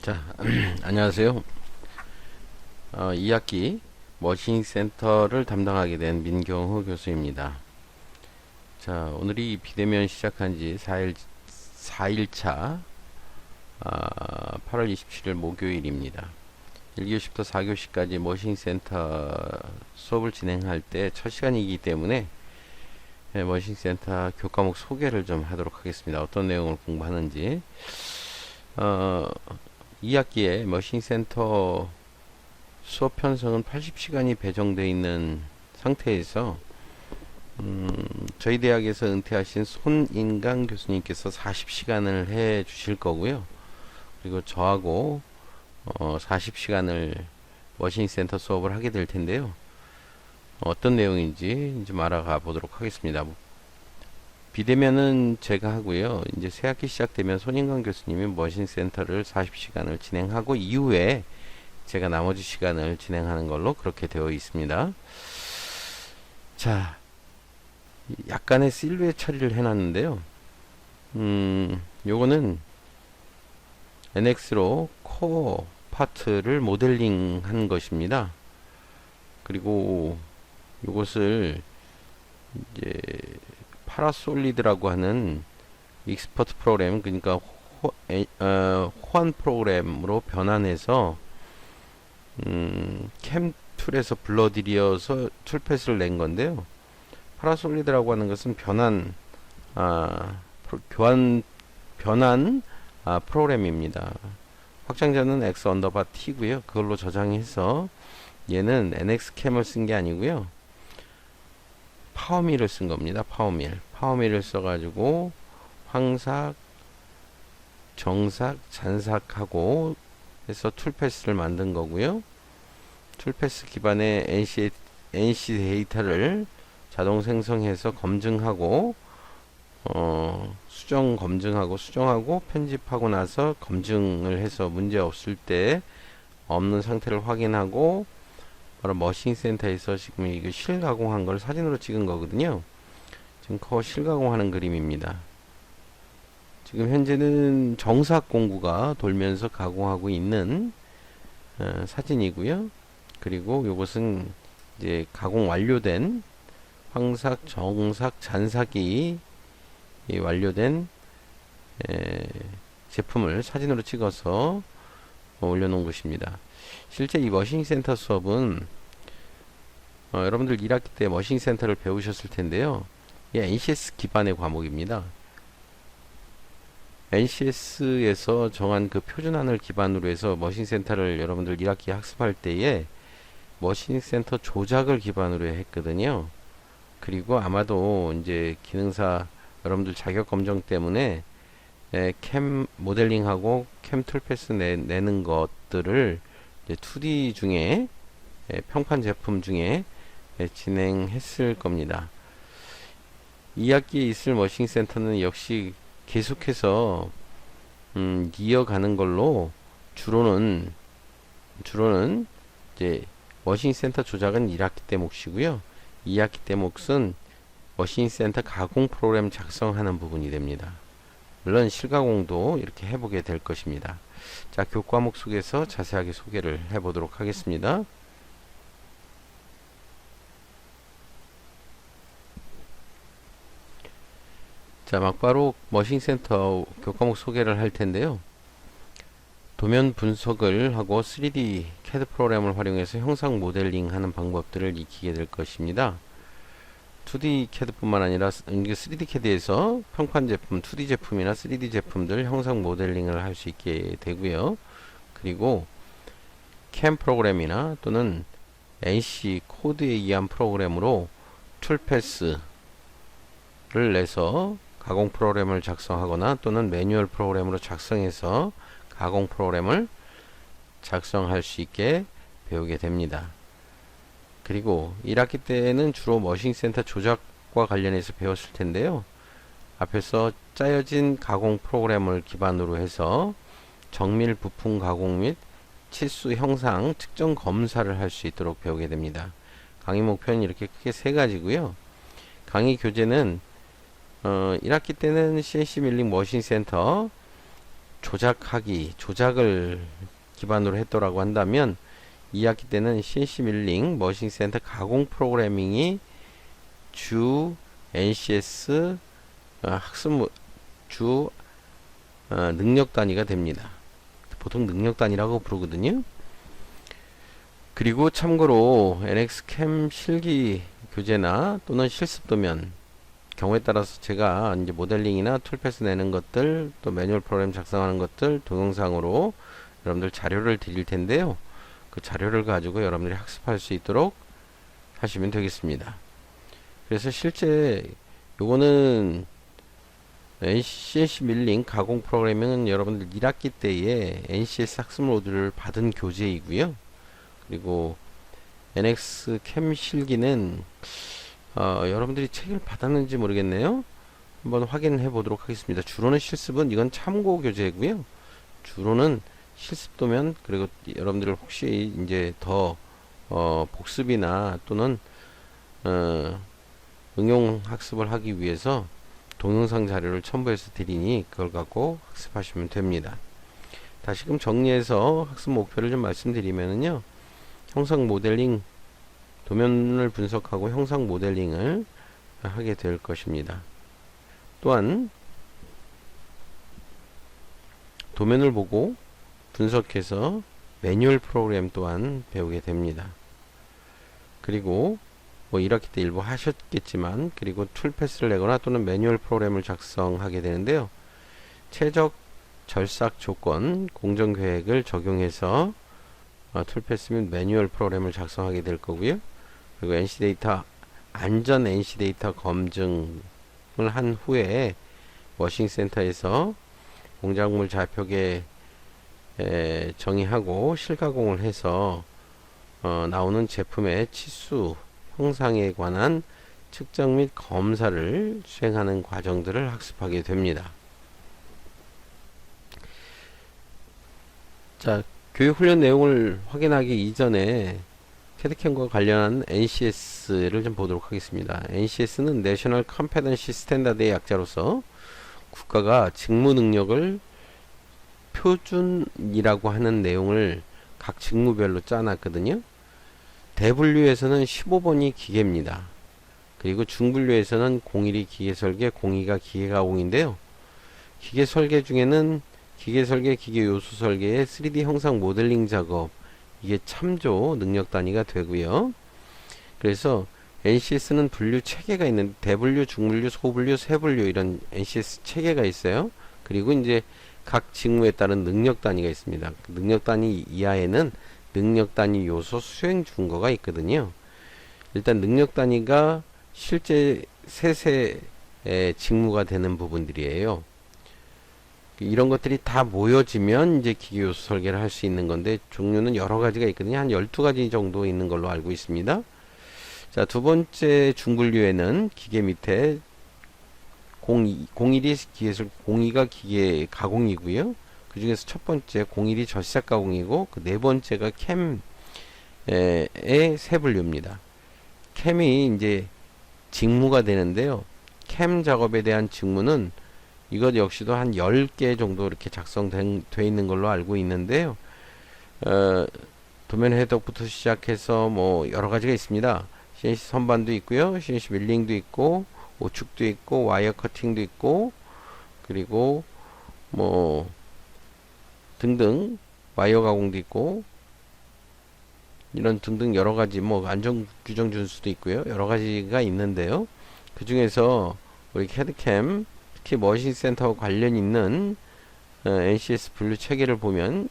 자, 안녕하세요. 2학기 머신 센터를 담당하게 된 민경호 교수입니다. 자, 오늘이 비대면 시작한 지 4일차 8월 27일 목요일입니다. 1교시부터 4교시까지 머신 센터 수업을 진행할 때 첫 시간이기 때문에 머신 센터 교과목 소개를 좀 하도록 하겠습니다. 어떤 내용을 공부하는지. 2학기에 머신 센터 수업 편성은 80시간이 배정되어 있는 상태에서 저희 대학에서 은퇴하신 손인강 교수님께서 40시간을 해 주실 거고요. 그리고 저하고 40시간을 머신 센터 수업을 하게 될 텐데요. 어떤 내용인지 좀 알아가 보도록 하겠습니다. 비대면은 제가 하고요. 이제 새 학기 시작되면 손인강 교수님이 머신 센터를 40시간을 진행하고 이후에 제가 나머지 시간을 진행하는 걸로 그렇게 되어 있습니다. 자, 약간의 실루엣 처리를 해놨는데요. 요거는 NX로 코어 파트를 모델링 한 것입니다. 그리고 요것을 이제 파라솔리드라고 하는 익스퍼트 프로그램, 그러니까 호환 프로그램으로 변환해서 캠 툴에서 불러들여서 툴패스를 낸 건데요. 파라솔리드라고 하는 것은 변환 프로그램입니다. 확장자는 x 언더바 t고요. 그걸로 저장해서 얘는 nx 캠을 쓴 게 아니고요. 파워밀을 쓴 겁니다. 파워밀을 써가지고 황삭, 정삭, 잔삭하고 해서 툴패스를 만든 거고요. 툴패스 기반의 NC 데이터를 자동 생성해서 검증하고 수정하고 편집하고 나서 검증을 해서 문제 없을 때 없는 상태를 확인하고 바로 머신 센터에서 지금 이거 실가공한 걸 사진으로 찍은 거거든요. 지금 코어 실가공하는 그림입니다. 지금 현재는 정삭 공구가 돌면서 가공하고 있는 사진이고요. 그리고 이것은 이제 가공 완료된 황삭, 정삭, 잔삭이 완료된 제품을 사진으로 찍어서 올려놓은 것입니다. 실제 이 머신 센터 수업은 여러분들 1학기 때 머신 센터를 배우셨을 텐데요. 이 NCS 기반의 과목입니다. NCS에서 정한 그 표준안을 기반으로 해서 머신 센터를 여러분들 1학기 학습할 때에 머신 센터 조작을 기반으로 했거든요. 그리고 아마도 이제 기능사 여러분들 자격 검정 때문에 캠 모델링하고 캠 툴패스 내는 것들을 이제 2D 중에 평판 제품 중에 진행했을 겁니다. 2학기에 있을 머신 센터는 역시 계속해서 이어가는 걸로 주로는 이제 머신 센터 조작은 1학기 때 몫이고요. 2학기 때 몫은 머신 센터 가공 프로그램 작성하는 부분이 됩니다. 물론 실가공도 이렇게 해보게 될 것입니다. 자, 교과목 속에서 자세하게 소개를 해보도록 하겠습니다. 자, 막바로 머신 센터 교과목 소개를 할 텐데요. 도면 분석을 하고 3D CAD 프로그램을 활용해서 형상 모델링 하는 방법들을 익히게 될 것입니다. 2D CAD뿐만 아니라 3D CAD에서 평판 제품, 2D 제품이나 3D 제품들 형상 모델링을 할 수 있게 되고요. 그리고 CAM 프로그램이나 또는 NC 코드에 의한 프로그램으로 툴패스를 내서 가공 프로그램을 작성하거나 또는 매뉴얼 프로그램으로 작성해서 가공 프로그램을 작성할 수 있게 배우게 됩니다. 그리고 1학기 때는 주로 머신 센터 조작과 관련해서 배웠을 텐데요. 앞에서 짜여진 가공 프로그램을 기반으로 해서 정밀 부품 가공 및 치수 형상 측정 검사를 할 수 있도록 배우게 됩니다. 강의 목표는 이렇게 크게 3가지고요. 강의 교재는 1학기 때는 CNC 밀링 머신 센터 조작을 기반으로 했더라고 한다면 2학기 때는 CNC 밀링, 머신 센터 가공 프로그래밍이 주 NCS 학습 주 능력 단위가 됩니다. 보통 능력 단위라고 부르거든요. 그리고 참고로 NXCAM 실기 교재나 또는 실습 도면 경우에 따라서 제가 이제 모델링이나 툴패스 내는 것들, 또 매뉴얼 프로그램 작성하는 것들 동영상으로 여러분들 자료를 드릴 텐데요. 그 자료를 가지고 여러분들이 학습할 수 있도록 하시면 되겠습니다. 그래서 실제 요거는 CNC 밀링 가공 프로그래밍은 여러분들 1학기 때에 NCS 학습 모듈을 받은 교재이고요. 그리고 NX 캠 실기는 여러분들이 책을 받았는지 모르겠네요. 한번 확인해 보도록 하겠습니다. 주로는 실습은 이건 참고 교재고요. 주로는 실습 도면, 그리고 여러분들 혹시 이제 더 복습이나 또는 응용 학습을 하기 위해서 동영상 자료를 첨부해서 드리니 그걸 갖고 학습하시면 됩니다. 다시금 정리해서 학습 목표를 좀 말씀드리면요. 형상 모델링, 도면을 분석하고 형상 모델링을 하게 될 것입니다. 또한 도면을 보고 분석해서 매뉴얼 프로그램 또한 배우게 됩니다. 그리고 뭐 1학기 때 일부 하셨겠지만, 그리고 툴패스를 내거나 또는 매뉴얼 프로그램을 작성하게 되는데요. 최적 절삭 조건 공정 계획을 적용해서 툴패스 및 매뉴얼 프로그램을 작성하게 될 거고요. 그리고 NC 데이터 안전 NC 데이터 검증을 한 후에 워싱 센터에서 공작물 좌표계 정의하고 실가공을 해서 나오는 제품의 치수 형상에 관한 측정 및 검사를 수행하는 과정들을 학습하게 됩니다. 자, 교육훈련 내용을 확인하기 이전에 캐드캠과 관련한 NCS를 좀 보도록 하겠습니다. NCS는 National Competency Standard의 약자로서 국가가 직무 능력을 표준이라고 하는 내용을 각 직무별로 짜놨거든요. 대분류에서는 15번이 기계입니다. 그리고 중분류에서는 01이 기계설계, 02가 기계가공인데요. 기계설계 중에는 기계설계, 기계요소설계의 3D 형상 모델링 작업, 이게 참조 능력 단위가 되고요. 그래서 NCS는 분류 체계가 있는데 대분류, 중분류, 소분류, 세분류 이런 NCS 체계가 있어요. 그리고 이제 각 직무에 따른 능력 단위가 있습니다. 능력 단위 이하에는 능력 단위 요소 수행 준거가 있거든요. 일단 능력 단위가 실제 세세의 직무가 되는 부분들이에요. 이런 것들이 다 모여지면 이제 기계 요소 설계를 할 수 있는 건데, 종류는 여러 가지가 있거든요. 한 12가지 정도 있는 걸로 알고 있습니다. 자, 두 번째 중분류에는 기계 밑에 01이 기계설, 02가 기계 가공이고요. 그 중에서 첫 번째 01이 절삭 가공이고, 그 네 번째가 캠의 세 분류입니다. 캠이 이제 직무가 되는데요. 캠 작업에 대한 직무는 이것 역시도 한 10개 정도 이렇게 작성돼 있는 걸로 알고 있는데요. 도면 해독부터 시작해서 뭐 여러 가지가 있습니다. CNC 선반도 있고요. CNC 밀링도 있고, 오축도 있고, 와이어 커팅도 있고, 그리고 뭐 등등 와이어 가공도 있고, 이런 등등 여러 가지 뭐 안전 규정 준수도 있고요. 여러 가지가 있는데요. 그 중에서 우리 캐드캠 특히 머신 센터와 관련 있는 NCS 분류 체계를 보면,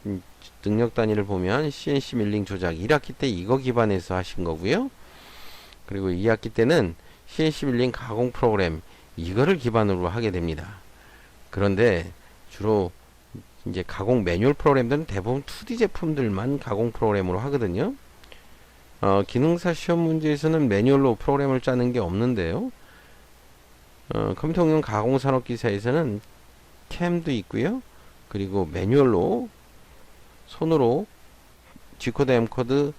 능력 단위를 보면 CNC 밀링 조작 1학기 때 이거 기반해서 하신 거고요. 그리고 2학기 때는 CNC 밀링 가공 프로그램 이거를 기반으로 하게 됩니다. 그런데 주로 이제 가공 매뉴얼 프로그램들은 대부분 2D 제품들만 가공 프로그램으로 하거든요. 기능사 시험 문제에서는 매뉴얼로 프로그램을 짜는 게 없는데요. 컴퓨터응용 가공산업기사에서는 캠도 있고요. 그리고 매뉴얼로 손으로 G코드, M코드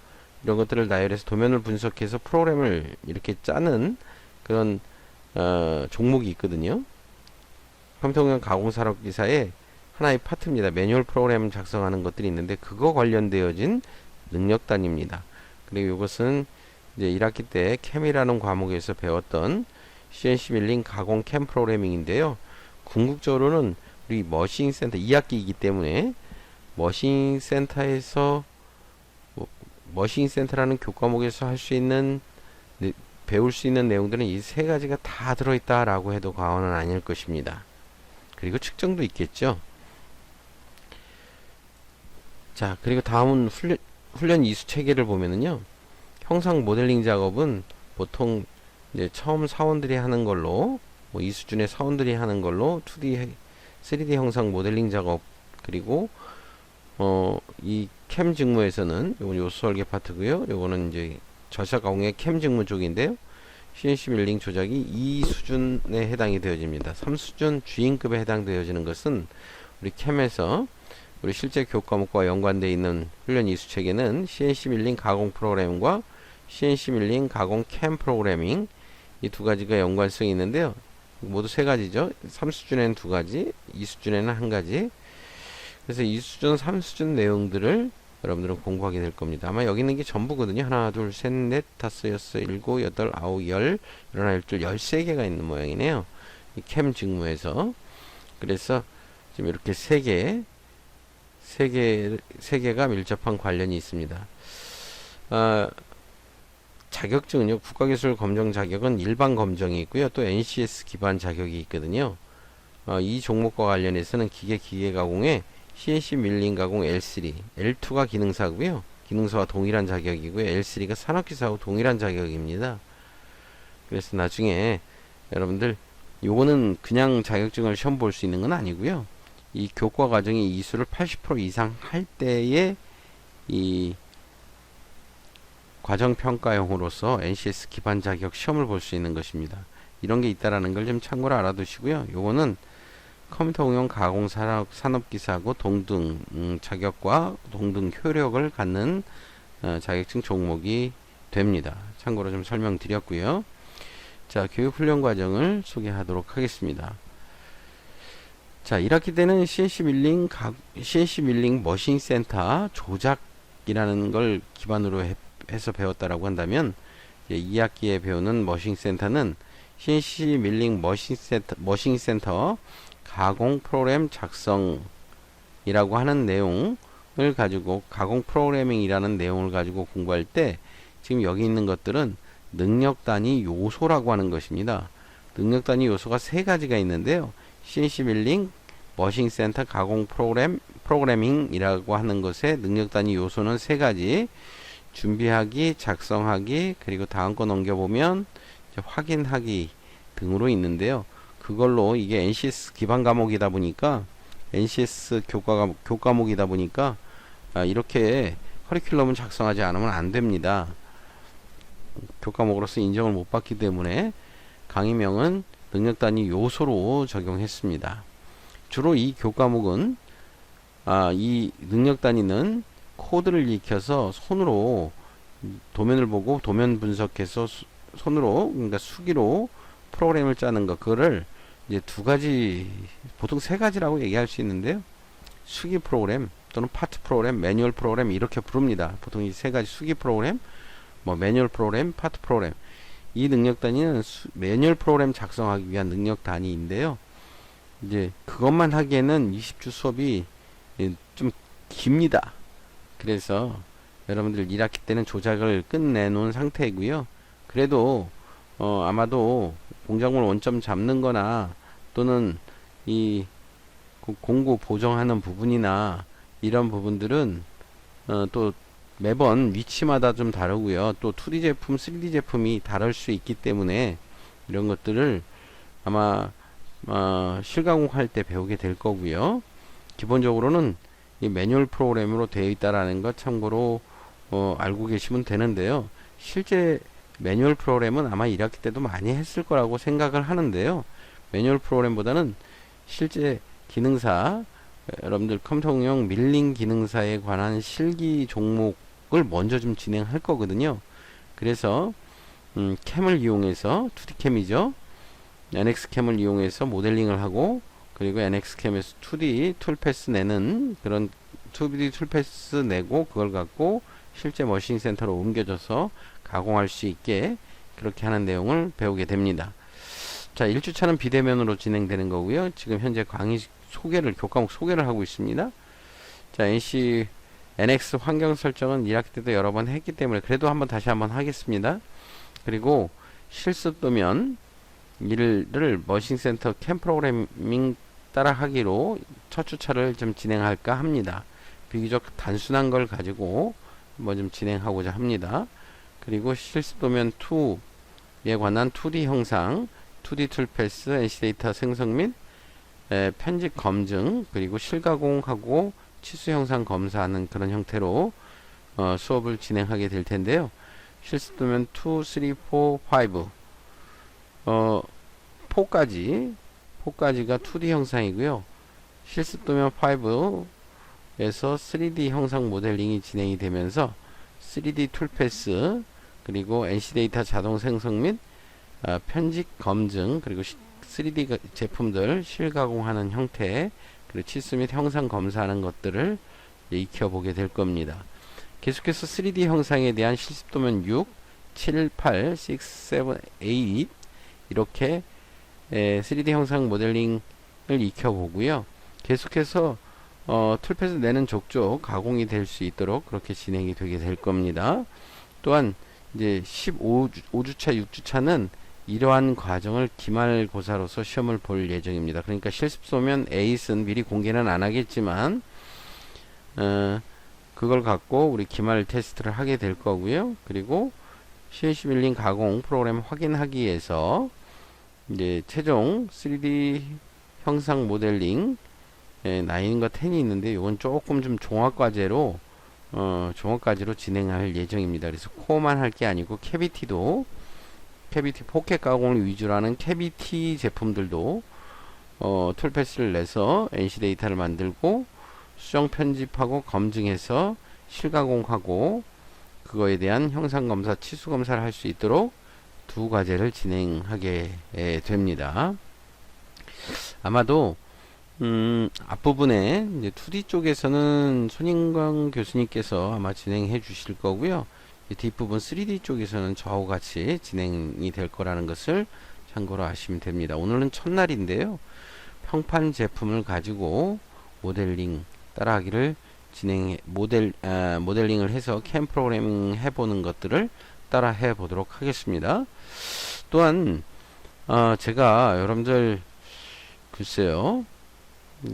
이런 것들을 나열해서 도면을 분석해서 프로그램을 이렇게 짜는 그런 종목이 있거든요. 컴퓨터응용 가공산업기사에 하나의 파트입니다. 매뉴얼 프로그램 작성하는 것들이 있는데 그거 관련되어진 능력단위입니다. 그리고 이것은 이제 1학기 때 캠이라는 과목에서 배웠던 CNC 밀링 가공 캠 프로그래밍인데요. 궁극적으로는 우리 머신 센터 2학기이기 때문에 머신 센터에서 머신 센터라는 교과목에서 할 수 있는 배울 수 있는 내용들은 이 세 가지가 다 들어있다라고 해도 과언은 아닐 것입니다. 그리고 측정도 있겠죠. 자, 그리고 다음은 훈련 이수 체계를 보면은요. 형상 모델링 작업은 보통 이제 처음 사원들이 하는 걸로, 뭐 이 수준의 사원들이 하는 걸로 2D, 3D 형상 모델링 작업, 그리고 이 캠 직무에서는 요건 요소 설계 파트고요. 요거는 이제 저차 가공의 캠 직무 쪽인데요. CNC 밀링 조작이 2 수준에 해당이 되어집니다. 3수준 주인급에 해당되어지는 것은 우리 캠에서 우리 실제 교과목과 연관되어 있는 훈련 이수 체계는 CNC 밀링 가공 프로그램과 CNC 밀링 가공 캠 프로그래밍, 이 두 가지가 연관성이 있는데요. 모두 세 가지죠. 3수준에는 두 가지, 2수준에는 한 가지. 그래서 2수준, 3수준 내용들을 여러분들은 공부하게 될 겁니다. 아마 여기 있는 게 전부거든요. 하나, 둘, 셋, 넷, 다섯, 여섯, 일곱, 여덟, 아홉, 열, 열하나, 열둘, 13개가 있는 모양이네요. 이 캠 직무에서. 그래서 지금 이렇게 세 개가 밀접한 관련이 있습니다. 자격증은요, 국가기술 검정 자격은 일반 검정이 있고요, 또 NCS 기반 자격이 있거든요. 이 종목과 관련해서는 기계 가공에 CNC 밀링 가공 L3, L2가 기능사고요. 기능사와 동일한 자격이고요. L3가 산업기사하고 동일한 자격입니다. 그래서 나중에 여러분들 요거는 그냥 자격증을 시험 볼 수 있는 건 아니고요. 이 교과 과정이 이수를 80% 이상 할 때에 이 과정평가용으로서 NCS 기반 자격 시험을 볼 수 있는 것입니다. 이런 게 있다라는 걸 좀 참고로 알아두시고요. 요거는 컴퓨터 응용 가공 산업기사하고 동등 자격과 동등 효력을 갖는 자격증 종목이 됩니다. 참고로 좀 설명드렸고요. 자, 교육훈련 과정을 소개하도록 하겠습니다. 자, 1학기 때는 CNC 밀링 머신 센터 조작이라는 걸 기반으로 해서 배웠다라고 한다면, 2학기에 배우는 머신 센터는 CNC 밀링 머신 센터 가공 프로그램 작성이라고 하는 내용을 가지고, 가공 프로그래밍이라는 내용을 가지고 공부할 때 지금 여기 있는 것들은 능력 단위 요소라고 하는 것입니다. 능력 단위 요소가 세 가지가 있는데요. CNC 밀링 머신 센터 가공 프로그래밍이라고 하는 것의 능력 단위 요소는 세 가지. 준비하기, 작성하기, 그리고 다음 거 넘겨보면 이제 확인하기 등으로 있는데요. 그걸로 이게 NCS 기반 과목이다 보니까, NCS 교과목이다 보니까 이렇게 커리큘럼을 작성하지 않으면 안 됩니다. 교과목으로서 인정을 못 받기 때문에 강의명은 능력 단위 요소로 적용했습니다. 주로 이 교과목은 이 능력 단위는 코드를 익혀서 손으로 도면을 보고 도면 분석해서 손으로, 그러니까 수기로 프로그램을 짜는 것, 그거를 이제 두 가지, 보통 세 가지라고 얘기할 수 있는데요. 수기 프로그램 또는 파트 프로그램, 매뉴얼 프로그램 이렇게 부릅니다. 보통 이 세 가지, 수기 프로그램, 뭐 매뉴얼 프로그램, 파트 프로그램. 이 능력 단위는 매뉴얼 프로그램 작성하기 위한 능력 단위인데요. 이제 그것만 하기에는 20주 수업이 좀 깁니다. 그래서 여러분들 1학기 때는 조작을 끝내놓은 상태이고요. 그래도 아마도 공작물 원점 잡는 거나 또는 이 공구 보정하는 부분이나 이런 부분들은 또 매번 위치마다 좀 다르고요. 또 2D 제품, 3D 제품이 다를 수 있기 때문에 이런 것들을 아마 실가공할 때 배우게 될 거고요. 기본적으로는 이 매뉴얼 프로그램으로 되어 있다라는 것 참고로 알고 계시면 되는데요. 실제 매뉴얼 프로그램은 아마 1학기 때도 많이 했을 거라고 생각을 하는데요. 매뉴얼 프로그램보다는 실제 기능사, 여러분들 컴퓨터 응용 밀링 기능사에 관한 실기 종목을 먼저 좀 진행할 거거든요. 그래서 캠을 이용해서 2D 캠이죠. NX 캠을 이용해서 모델링을 하고, 그리고 NXCam에서 2D 툴패스 내는 그런 2D 툴패스 내고 그걸 갖고 실제 머신 센터로 옮겨져서 가공할 수 있게 그렇게 하는 내용을 배우게 됩니다. 자, 1주차는 비대면으로 진행되는 거고요. 지금 현재 강의 소개를, 교과목 소개를 하고 있습니다. 자, NX 환경 설정은 1학기 때도 여러 번 했기 때문에 그래도 다시 한번 하겠습니다. 그리고 실습도면 일을 머신센터 캠 프로그래밍 따라 하기로 첫 주차를 좀 진행할까 합니다. 비교적 단순한 걸 가지고 좀 진행하고자 합니다. 그리고 실습도면 2에 관한 2D 형상, 2D 툴패스, NC 데이터 생성 및 편집 검증, 그리고 실가공하고 치수 형상 검사하는 그런 형태로 수업을 진행하게 될 텐데요. 실습도면 2, 3, 4, 5 4까지가 2D 형상이고요. 실습도면 5에서 3D 형상 모델링이 진행이 되면서 3D 툴패스, 그리고 NC 데이터 자동 생성 및 편집 검증, 그리고 3D 제품들 실가공하는 형태, 그리고 치수 및 형상 검사하는 것들을 익혀보게 될 겁니다. 계속해서 3D 형상에 대한 실습도면 6, 7, 8, 6, 7, 8 이렇게 3D 형상 모델링을 익혀보고요. 계속해서 툴패스 내는 족족 가공이 될 수 있도록 그렇게 진행이 되게 될 겁니다. 또한 이제 5주차, 6주차는 이러한 과정을 기말고사로서 시험을 볼 예정입니다. 그러니까 실습소면 에잇은 미리 공개는 안 하겠지만 그걸 갖고 우리 기말 테스트를 하게 될 거고요. 그리고 CNC 밀링 가공 프로그램 확인하기 위해서 이제 최종 3D 형상 모델링 9과 10이 있는데 이건 조금 좀 종합과제로 진행할 예정입니다. 그래서 코어만 할 게 아니고 캐비티 포켓 가공을 위주로 하는 캐비티 제품들도 툴패스를 내서 NC 데이터를 만들고 수정 편집하고 검증해서 실가공하고 그거에 대한 형상 검사, 치수 검사를 할 수 있도록 두 과제를 진행하게 됩니다. 아마도 앞부분에 이제 2D 쪽에서는 손인광 교수님께서 아마 진행해 주실 거고요. 뒷부분 3D 쪽에서는 저하고 같이 진행이 될 거라는 것을 참고로 아시면 됩니다. 오늘은 첫날인데요. 평판 제품을 가지고 모델링 따라하기를 모델링을 해서 캠 프로그래밍 해보는 것들을 따라 해 보도록 하겠습니다. 또한 제가 여러분들 글쎄요,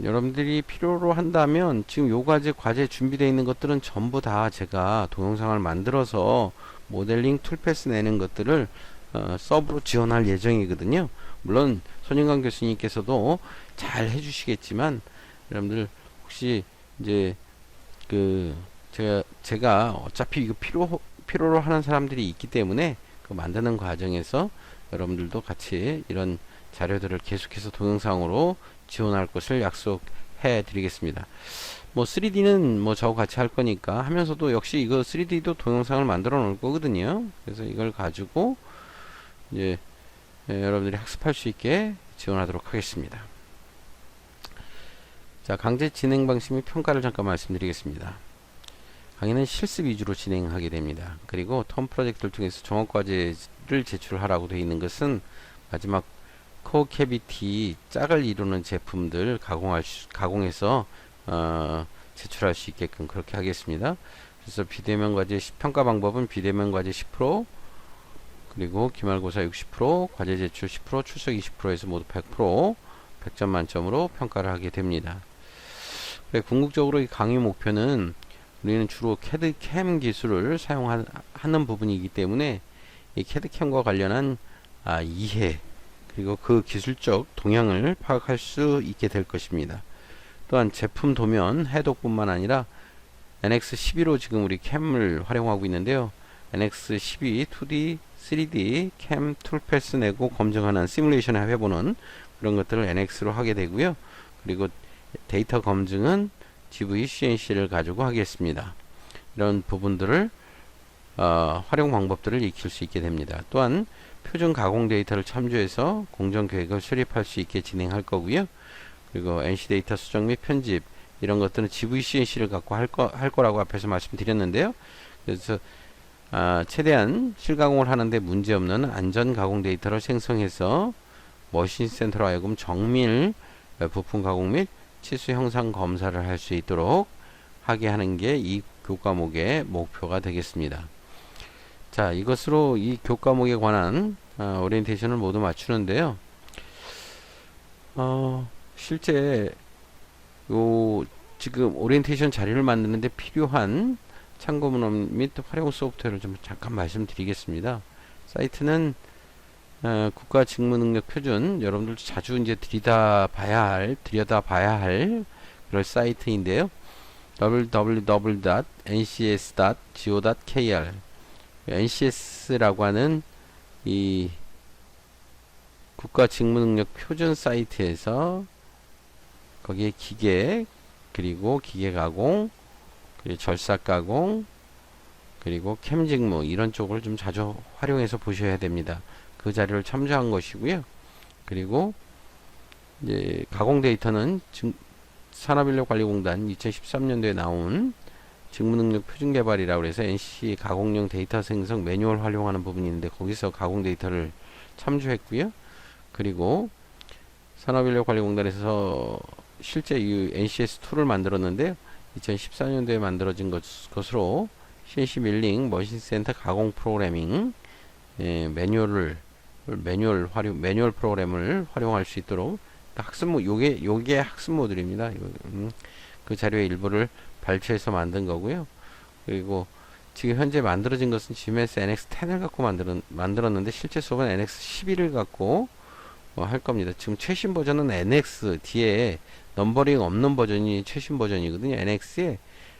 여러분들이 필요로 한다면 지금 요 과제 준비되어 있는 것들은 전부 다 제가 동영상을 만들어서 모델링 툴패스 내는 것들을 서브로 지원할 예정이거든요. 물론 손인광 교수님께서도 잘 해주시겠지만 여러분들 혹시 이제 제가 어차피 이거 필요로 하는 사람들이 있기 때문에 그 만드는 과정에서 여러분들도 같이 이런 자료들을 계속해서 동영상으로 지원할 것을 약속해 드리겠습니다. 3D는 저하고 같이 할 거니까 하면서도 역시 이거 3D도 동영상을 만들어 놓을 거거든요. 그래서 이걸 가지고 이제 여러분들이 학습할 수 있게 지원하도록 하겠습니다. 자, 강제 진행 방식 및 평가를 잠깐 말씀드리겠습니다. 강의는 실습 위주로 진행하게 됩니다. 그리고 텀 프로젝트를 통해서 종합과제를 제출하라고 되어 있는 것은 마지막 코어 캐비티 짝을 이루는 제품들 가공해서 제출할 수 있게끔 그렇게 하겠습니다. 그래서 비대면 과제 평가 방법은 비대면 과제 10%, 그리고 기말고사 60%, 과제 제출 10%, 출석 20%에서 모두 100%, 100점 만점으로 평가를 하게 됩니다. 그래, 궁극적으로 이 강의 목표는 우리는 주로 캐드캠 기술을 사용하는 부분이기 때문에 이 캐드캠과 관련한 이해, 그리고 그 기술적 동향을 파악할 수 있게 될 것입니다. 또한 제품 도면 해독뿐만 아니라 NX12로 지금 우리 캠을 활용하고 있는데요. NX12 2D, 3D 캠 툴패스 내고 검증하는 시뮬레이션을 해보는 그런 것들을 NX로 하게 되고요. 그리고 데이터 검증은 GV CNC를 가지고 하겠습니다. 이런 부분들을 활용 방법들을 익힐 수 있게 됩니다. 또한 표준 가공 데이터를 참조해서 공정 계획을 수립할 수 있게 진행할 거고요. 그리고 NC 데이터 수정 및 편집 이런 것들은 GVCNC를 갖고 할 거라고 앞에서 말씀드렸는데요. 그래서 최대한 실가공을 하는데 문제없는 안전 가공 데이터를 생성해서 머신 센터로 하여금 정밀 부품 가공 및 치수 형상 검사를 할 수 있도록 하게 하는 게 이 교과목의 목표가 되겠습니다. 자, 이것으로 이 교과목에 관한 오리엔테이션을 모두 맞추는데요. 실제 지금 오리엔테이션 자료를 만드는데 필요한 참고문헌 및 활용 소프트웨어를 좀 잠깐 말씀드리겠습니다. 사이트는 국가직무능력 표준, 여러분들 자주 이제 들여다봐야 할 그런 사이트인데요. www.ncs.go.kr NCS라고 하는 이 국가직무능력 표준 사이트에서 거기에 기계, 그리고 기계가공, 그리고 절삭가공, 그리고 캠직무 이런 쪽을 좀 자주 활용해서 보셔야 됩니다. 그 자료를 참조한 것이고요. 그리고 이제 가공 데이터는 산업인력관리공단 2013년도에 나온 직무능력 표준 개발이라고 해서 NC 가공용 데이터 생성 매뉴얼 활용하는 부분이 있는데 거기서 가공 데이터를 참조했고요. 그리고 산업인력관리공단에서 실제 이 NCS2를 만들었는데요. 2014년도에 만들어진 것으로 CNC 밀링 머신센터 가공 프로그래밍 매뉴얼 프로그램을 활용할 수 있도록 학습모 요게 학습 모듈입니다. 그 자료의 일부를 발췌해서 만든 거고요. 그리고 지금 현재 만들어진 것은 GMS NX10을 갖고 만들었는데 실제 수업은 NX11을 갖고 할 겁니다. 지금 최신 버전은 NX 뒤에 넘버링 없는 버전이 최신 버전이거든요. NX에.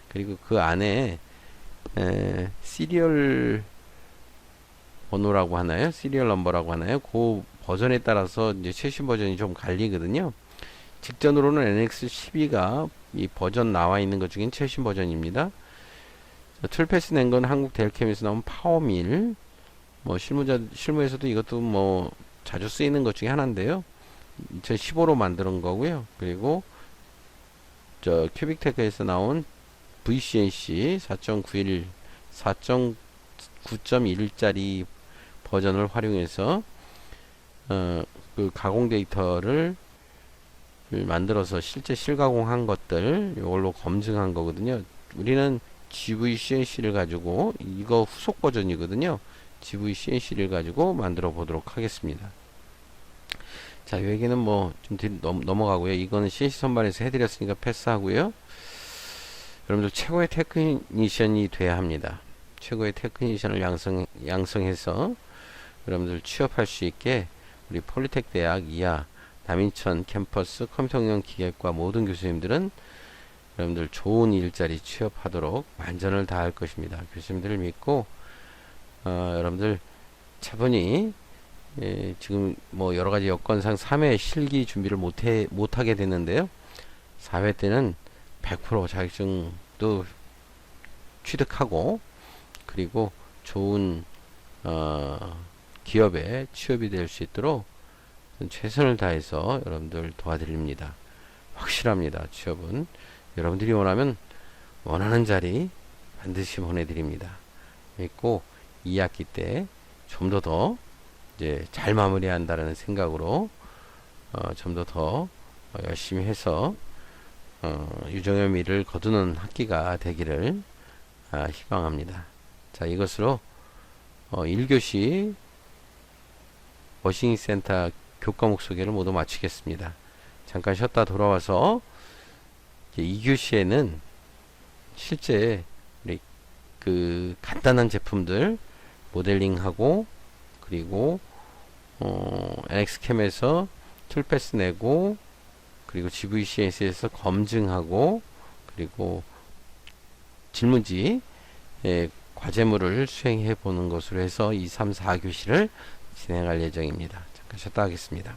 그리고 그 안에 시리얼 번호라고 하나요? 시리얼 넘버라고 하나요? 그 버전에 따라서 이제 최신 버전이 좀 갈리거든요. 직전으로는 NX12가 이 버전 나와 있는 것 중엔 최신 버전입니다. 툴패스 낸 건 한국 델캠에서 나온 파워밀. 뭐 실무에서도 이것도 뭐 자주 쓰이는 것 중에 하나인데요. 2015로 만드는 거고요. 그리고 큐빅테크에서 나온 VCNC 4.9.1짜리 버전을 활용해서 그 가공 데이터를 만들어서 실제 실가공한 것들 이걸로 검증한 거거든요. 우리는 GVCNC를 가지고 이거 후속 버전이거든요. GVCNC를 가지고 만들어 보도록 하겠습니다. 자, 이 얘기는 뭐 좀 넘어가고요. 이거는 CNC 선반에서 해드렸으니까 패스하고요. 여러분들 최고의 테크니션이 돼야 합니다. 최고의 테크니션을 양성해서 여러분들 취업할 수 있게 우리 폴리텍 대학 이하 남인천 캠퍼스 컴퓨터응용 기계과 모든 교수님들은 여러분들 좋은 일자리 취업하도록 만전을 다할 것입니다. 교수님들을 믿고 여러분들 차분히 지금 뭐 여러가지 여건상 3회 실기 준비를 못하게 됐는데요. 4회 때는 100% 자격증도 취득하고 그리고 좋은 기업에 취업이 될 수 있도록 최선을 다해서 여러분들 도와드립니다. 확실합니다. 취업은 여러분들이 원하는 자리 반드시 보내드립니다. 믿고 2학기 때 좀 더 이제 잘 마무리한다는 생각으로 좀 더 열심히 해서 유종의 미를 거두는 학기가 되기를 희망합니다. 자, 이것으로 1교시 머신잉 센터 교과목 소개를 모두 마치겠습니다. 잠깐 쉬었다 돌아와서 2교시에는 실제 우리 그 간단한 제품들 모델링하고 그리고 NX캠에서 툴패스 내고 그리고 GVCNC에서 검증하고 그리고 질문지 과제물을 수행해 보는 것으로 해서 2, 3, 4교시를 진행할 예정입니다. 잠깐 쉬었다 하겠습니다.